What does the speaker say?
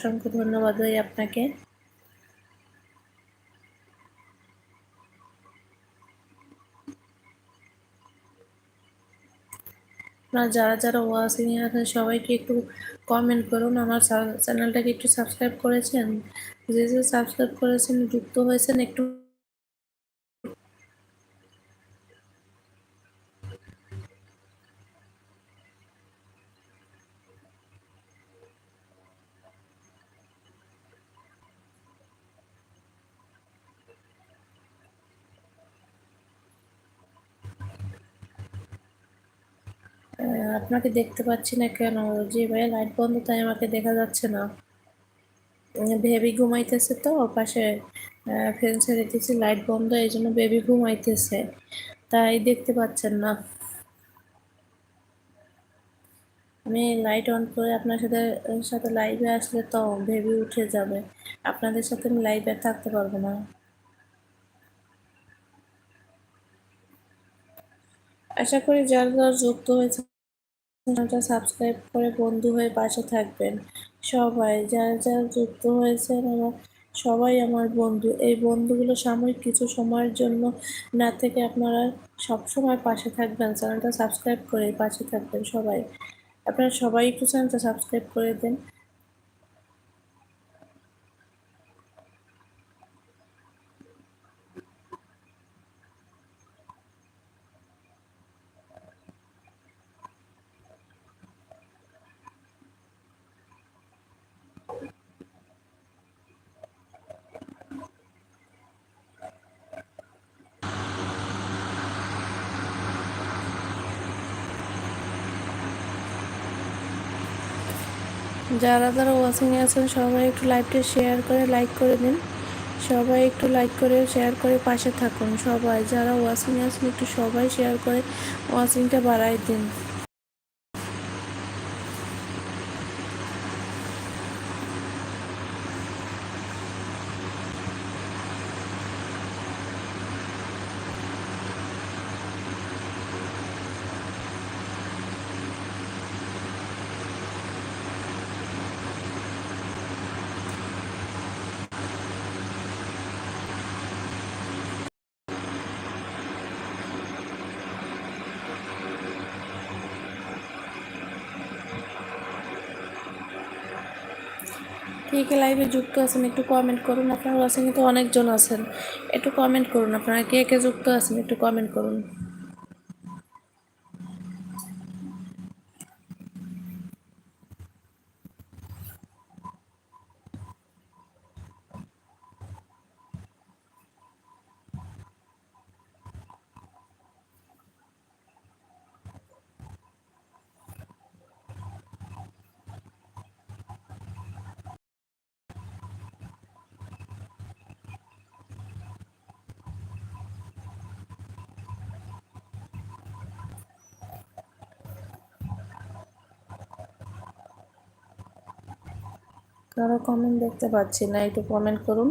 অসংখ্য ধন্যবাদ ভাই আপনাকে। আপনারা যারা যারা ওয়াচিং এ আছেন সবাইকে একটু কমেন্ট করুন। আমার চ্যানেলটাকে একটু সাবস্ক্রাইব করেছেন, যে যে সাবস্ক্রাইব করেছেন যুক্ত হয়েছেন একটু আপনাকে দেখতে পাচ্ছি না কেন? যে ভাই লাইট বন্ধ, তাই আমাকে দেখা যাচ্ছে না। বেবি ঘুমাইতেছে তো পাশে, ফ্যান ছেড়ে দিয়েছি, লাইট বন্ধ, এই জন্য বেবি ঘুমাইতেছে, তাই দেখতে পাচ্ছেন না। আমি লাইট অন করে আপনার সাথে সাথে লাইভে আসলে তো বেবি উঠে যাবে, আপনাদের সাথে আমি লাইভে থাকতে পারবো না। আশা করি যারা যারা যুক্ত হয়েছে চ্যানেলটা সাবস্ক্রাইব করে বন্ধু হয়ে পাশে থাকবেন। সবাই যারা যারা যুক্ত হয়েছেন আমার, সবাই আমার বন্ধু। এই বন্ধুগুলো সাময়িক কিছু সময়ের জন্য না থেকে আপনারা সব সময় পাশে থাকবেন, চ্যানেলটা সাবস্ক্রাইব করে পাশে থাকবেন সবাই। আপনারা সবাই একটু চ্যানেলটা সাবস্ক্রাইব করে দেন। যারা যারা ওয়াচিংয়ে আছেন সবাই একটু লাইভটা শেয়ার করে লাইক করে দিন। সবাই একটু লাইক করে শেয়ার করে পাশে থাকুন। সবাই যারা ওয়াচিংয়ে আছেন একটু সবাই শেয়ার করে ওয়াচিংটা বাড়াই দিন। কে কে লাইভে যুক্ত আছেন একটু কমেন্ট করুন। আপনার ওয়াচিংয়ে তো অনেকজন আছেন, একটু কমেন্ট করুন আপনারা কে কে যুক্ত আছেন, একটু কমেন্ট করুন। কারো কমেন্ট দেখতে পাচ্ছি না, একটু কমেন্ট করুন।